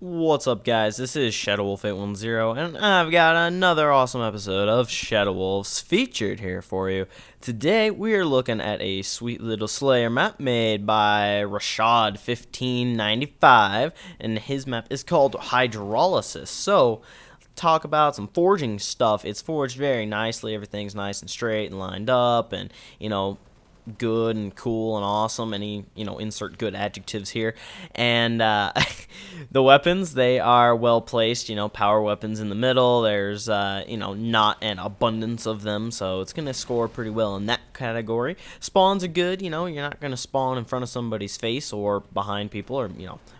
What's up, guys? This is ShadowWolf810, and I've got another awesome episode of Shadow Wolves featured here for you. Today, we are looking at a sweet little Slayer map made by Rashad1595, and his map is called Hydrolosis. So, talk about some forging stuff. It's forged very nicely. Everything's nice and straight and lined up, and, good and cool and awesome. Any, insert good adjectives here. And the weapons, they are well placed, power weapons in the middle. There's, not an abundance of them, so it's going to score pretty well in that category. Spawns are good, you're not going to spawn in front of somebody's face or behind people or,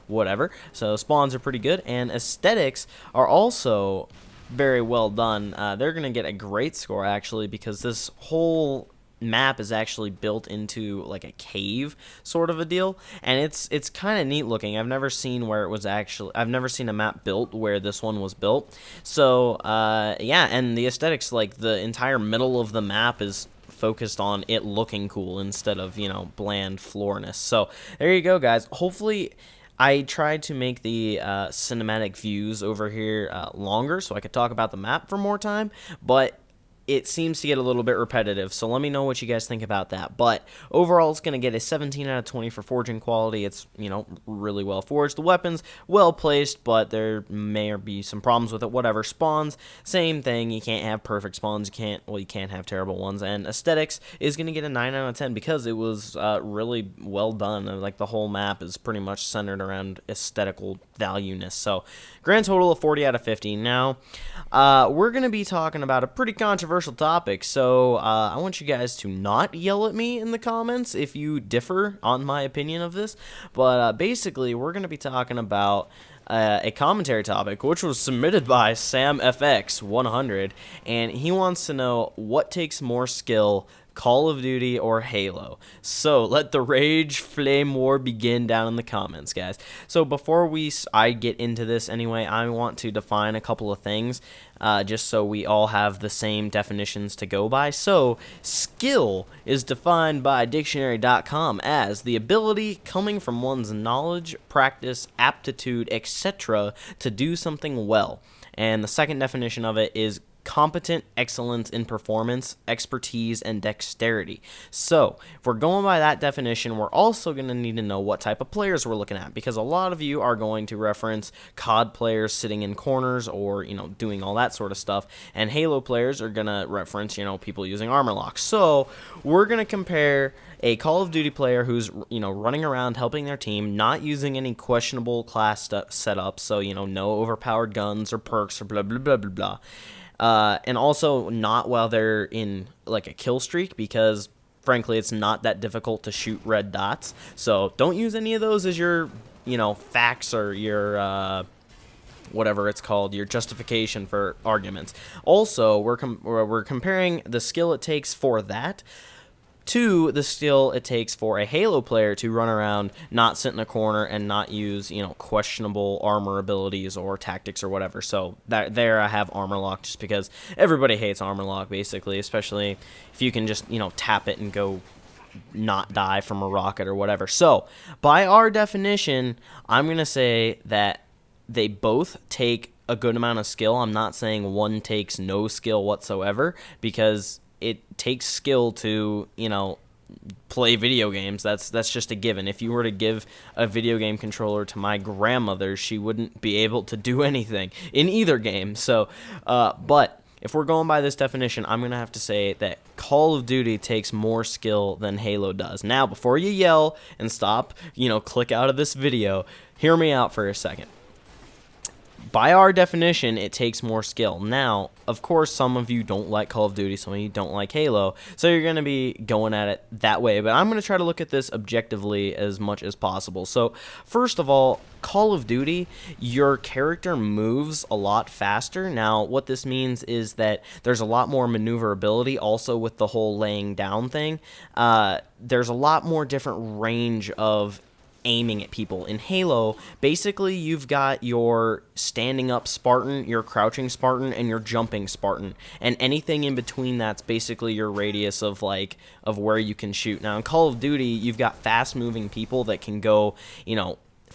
whatever. So spawns are pretty good, and aesthetics are also very well done. They're going to get a great score, actually, because this whole map is actually built into like a cave sort of a deal, and it's kind of neat looking. I've never seen a map built where this one was built. So yeah, and the aesthetics, like the entire middle of the map is focused on it looking cool instead of bland floorness. So there you go, guys. Hopefully I tried to make the cinematic views over here longer so I could talk about the map for more time, but it seems to get a little bit repetitive, so let me know what you guys think about that. But overall, it's going to get a 17 out of 20 for forging quality. It's, really well forged. The weapons, well placed, but there may be some problems with it. Whatever. Spawns, same thing. You can't have perfect spawns. You can't have terrible ones. And aesthetics is going to get a 9 out of 10 because it was really well done. Like, the whole map is pretty much centered around aesthetical valueness. So, grand total of 40 out of 50. Now, we're going to be talking about a pretty controversial topic, so I want you guys to not yell at me in the comments if you differ on my opinion of this, but basically we're going to be talking about a commentary topic which was submitted by SamFX100, and he wants to know what takes more skill, Call of Duty or Halo. So let the rage flame war begin down in the comments, guys. So before I get into this anyway, I want to define a couple of things just so we all have the same definitions to go by. So skill is defined by dictionary.com as the ability coming from one's knowledge, practice, aptitude, etc. to do something well. And the second definition of it is competent excellence in performance, expertise, and dexterity. So, if we're going by that definition, we're also going to need to know what type of players we're looking at, because a lot of you are going to reference COD players sitting in corners or, doing all that sort of stuff, and Halo players are going to reference, people using armor locks. So, we're going to compare a Call of Duty player who's, running around helping their team, not using any questionable class setups, so, no overpowered guns or perks or blah, blah, blah, blah, blah. And also not while they're in like a kill streak, because frankly it's not that difficult to shoot red dots. So don't use any of those as your facts or your whatever it's called, your justification for arguments. Also, we're comparing the skill it takes for that to the skill it takes for a Halo player to run around, not sit in a corner, and not use, questionable armor abilities or tactics or whatever. So there I have armor lock, just because everybody hates armor lock, basically, especially if you can just, tap it and go not die from a rocket or whatever. So by our definition, I'm going to say that they both take a good amount of skill. I'm not saying one takes no skill whatsoever, because it takes skill to, play video games. That's just a given. If you were to give a video game controller to my grandmother, she wouldn't be able to do anything in either game. So, but if we're going by this definition, I'm going to have to say that Call of Duty takes more skill than Halo does. Now, before you yell and stop, click out of this video, hear me out for a second. By our definition, it takes more skill. Now, of course, some of you don't like Call of Duty, some of you don't like Halo, so you're going to be going at it that way, but I'm going to try to look at this objectively as much as possible. So, first of all, Call of Duty, your character moves a lot faster. Now, what this means is that there's a lot more maneuverability, also with the whole laying down thing. There's a lot more different range of aiming at people. In Halo, basically you've got your standing up Spartan, your crouching Spartan, and your jumping Spartan, and anything in between that's basically your radius of where you can shoot. Now in Call of Duty, you've got fast moving people that can go,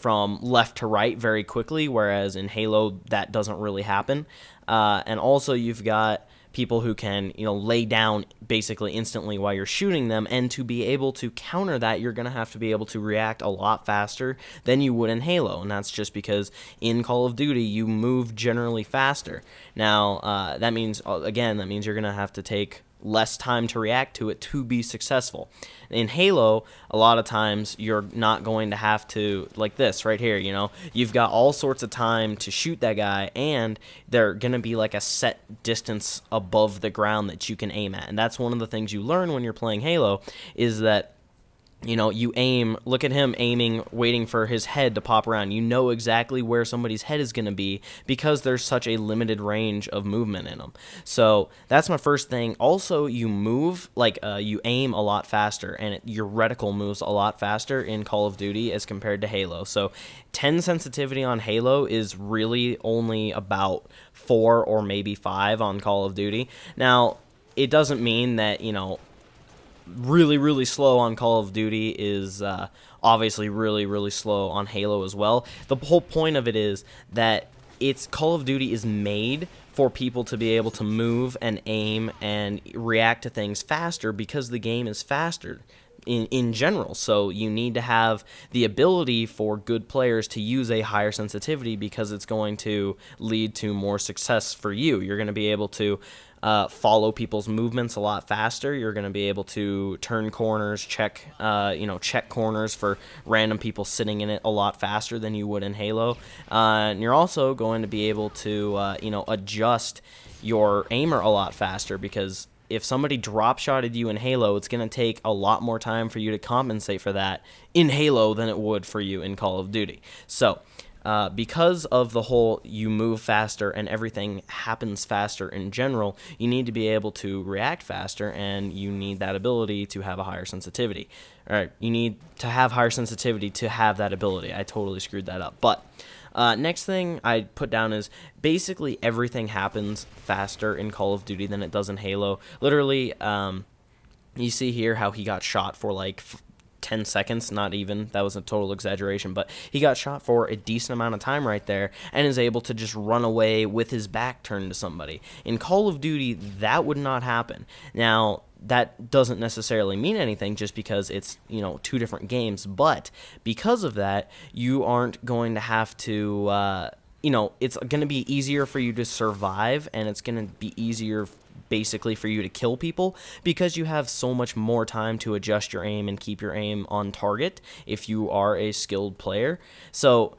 from left to right very quickly, whereas in Halo that doesn't really happen. And also you've got people who can, lay down basically instantly while you're shooting them, and to be able to counter that, you're going to have to be able to react a lot faster than you would in Halo, and that's just because in Call of Duty you move generally faster. Now, that means you're going to have to take less time to react to it to be successful. In Halo, a lot of times you're not going to have to, like this right here, you've got all sorts of time to shoot that guy, and they're going to be like a set distance above the ground that you can aim at. And that's one of the things you learn when you're playing Halo, is that you aim, look at him aiming, waiting for his head to pop around. You know exactly where somebody's head is going to be because there's such a limited range of movement in them. So that's my first thing. Also, you move, you aim a lot faster, and your reticle moves a lot faster in Call of Duty as compared to Halo. So 10 sensitivity on Halo is really only about 4 or maybe 5 on Call of Duty. Now, it doesn't mean that, really, really slow on Call of Duty is obviously really, really slow on Halo as well. The whole point of it is that Call of Duty is made for people to be able to move and aim and react to things faster because the game is faster in general. So you need to have the ability for good players to use a higher sensitivity because it's going to lead to more success for you. You're going to be able to follow people's movements a lot faster. You're going to be able to turn corners, check corners for random people sitting in it a lot faster than you would in Halo. And you're also going to be able to, adjust your aimer a lot faster, because if somebody drop shotted you in Halo, it's going to take a lot more time for you to compensate for that in Halo than it would for you in Call of Duty. So, because of the whole you move faster and everything happens faster in general, you need to be able to react faster, and you need that ability to have a higher sensitivity. All right, you need to have higher sensitivity to have that ability. I totally screwed that up. But next thing I put down is basically everything happens faster in Call of Duty than it does in Halo. Literally, you see here how he got shot for 10 seconds, not even, that was a total exaggeration, but he got shot for a decent amount of time right there and is able to just run away with his back turned to somebody. In Call of Duty, that would not happen. Now, that doesn't necessarily mean anything just because it's, two different games, but because of that, you aren't going to have to, it's going to be easier for you to survive, and it's going to be easier basically for you to kill people because you have so much more time to adjust your aim and keep your aim on target if you are a skilled player. So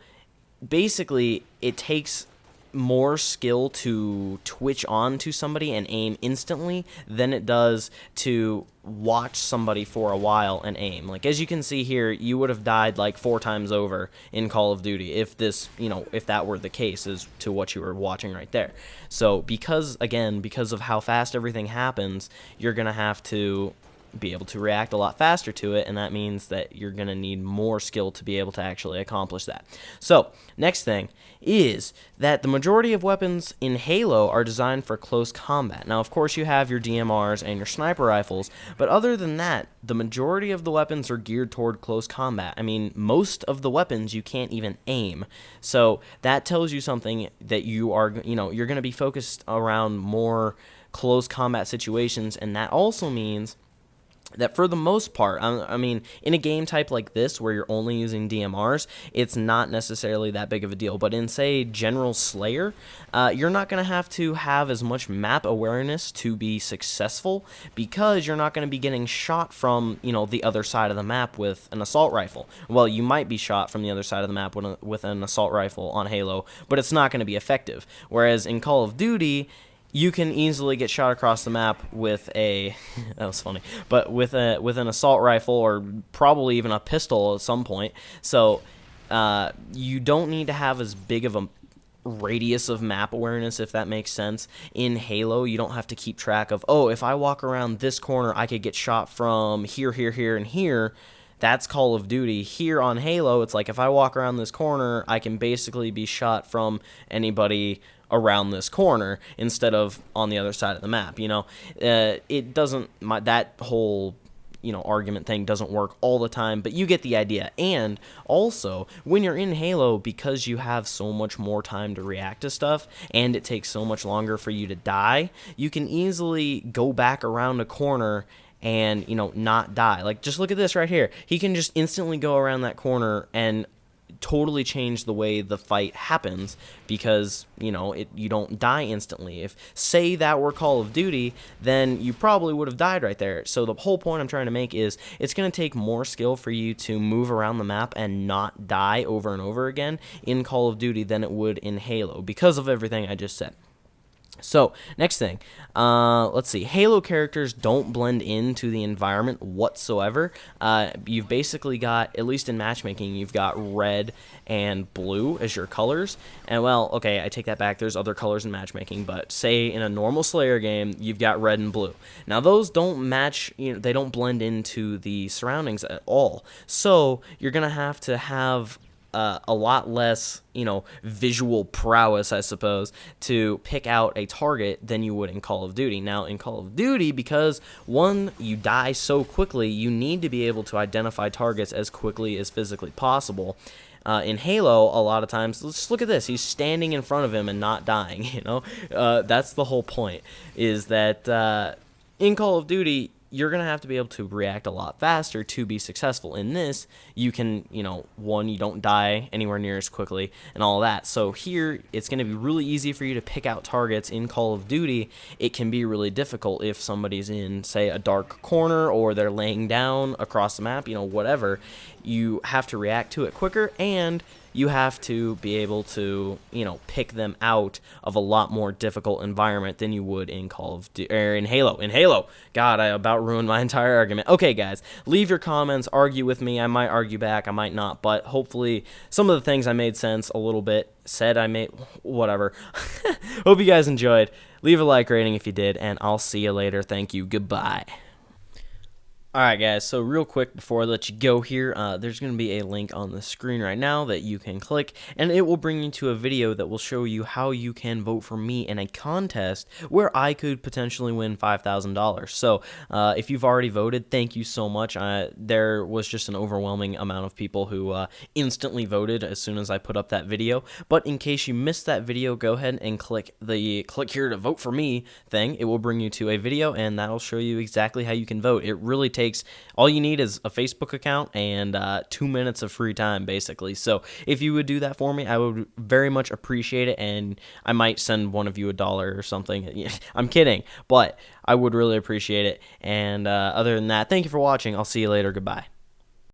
basically it takes more skill to twitch on to somebody and aim instantly than it does to watch somebody for a while and aim. As you can see here, you would have died 4 times over in Call of Duty if if that were the case as to what you were watching right there. So because of how fast everything happens, you're going to have to be able to react a lot faster to it, and that means that you're going to need more skill to be able to actually accomplish that. So, next thing is that the majority of weapons in Halo are designed for close combat. Now, of course, you have your DMRs and your sniper rifles, but other than that, the majority of the weapons are geared toward close combat. I mean, most of the weapons you can't even aim. So, that tells you something that you are, you're going to be focused around more close combat situations, and that also means that for the most part, I mean, in a game type like this where you're only using DMRs, it's not necessarily that big of a deal. But in, say, General Slayer, you're not going to have as much map awareness to be successful because you're not going to be getting shot from, the other side of the map with an assault rifle. Well, you might be shot from the other side of the map with an assault rifle on Halo, but it's not going to be effective. Whereas in Call of Duty, you can easily get shot across the map with a that was funny, but with an assault rifle or probably even a pistol at some point. So you don't need to have as big of a radius of map awareness, if that makes sense. In Halo, you don't have to keep track of, if I walk around this corner, I could get shot from here, here, here, and here. That's Call of Duty. Here on Halo, it's if I walk around this corner, I can basically be shot from anybody around this corner instead of on the other side of the map. It doesn't, that whole argument thing doesn't work all the time, but you get the idea. And also, when you're in Halo, because you have so much more time to react to stuff, and it takes so much longer for you to die, you can easily go back around a corner and, not die. Like, just look at this right here. He can just instantly go around that corner and totally change the way the fight happens because, you don't die instantly. If, say, that were Call of Duty, then you probably would have died right there. So the whole point I'm trying to make is it's going to take more skill for you to move around the map and not die over and over again in Call of Duty than it would in Halo because of everything I just said. So, next thing, let's see. Halo characters don't blend into the environment whatsoever. You've basically got, at least in matchmaking, you've got red and blue as your colors. And, well, okay, I take that back. There's other colors in matchmaking, but say in a normal Slayer game, you've got red and blue. Now, those don't match, they don't blend into the surroundings at all. So, you're going to have a lot less, visual prowess, I suppose, to pick out a target than you would in Call of Duty. Now, in Call of Duty, because, one, you die so quickly, you need to be able to identify targets as quickly as physically possible. In Halo, a lot of times, let's look at this. He's standing in front of him and not dying, That's the whole point, is that in Call of Duty, you're going to have to be able to react a lot faster to be successful. In this, you can, one, you don't die anywhere near as quickly and all that. So here, it's going to be really easy for you to pick out targets. In Call of Duty, it can be really difficult if somebody's in, say, a dark corner or they're laying down across the map, whatever. You have to react to it quicker, and you have to be able to, pick them out of a lot more difficult environment than you would in Call of Duty, or in Halo. In Halo! God, I about ruined my entire argument. Okay, guys, leave your comments, argue with me. I might argue back, I might not, but hopefully some of the things I made sense a little bit. Whatever. Hope you guys enjoyed. Leave a like rating if you did, and I'll see you later. Thank you. Goodbye. Alright guys, so real quick before I let you go here, there's going to be a link on the screen right now that you can click, and it will bring you to a video that will show you how you can vote for me in a contest where I could potentially win $5,000. So, if you've already voted, thank you so much. There was just an overwhelming amount of people who instantly voted as soon as I put up that video, but in case you missed that video, go ahead and click the click here to vote for me thing. It will bring you to a video, and that'll show you exactly how you can vote. It really takes all you need is a Facebook account and 2 minutes of free time, basically. So if you would do that for me, I would very much appreciate it, and I might send one of you $1 or something. I'm kidding, but I would really appreciate it. And other than that, thank you for watching. I'll see you later. Goodbye.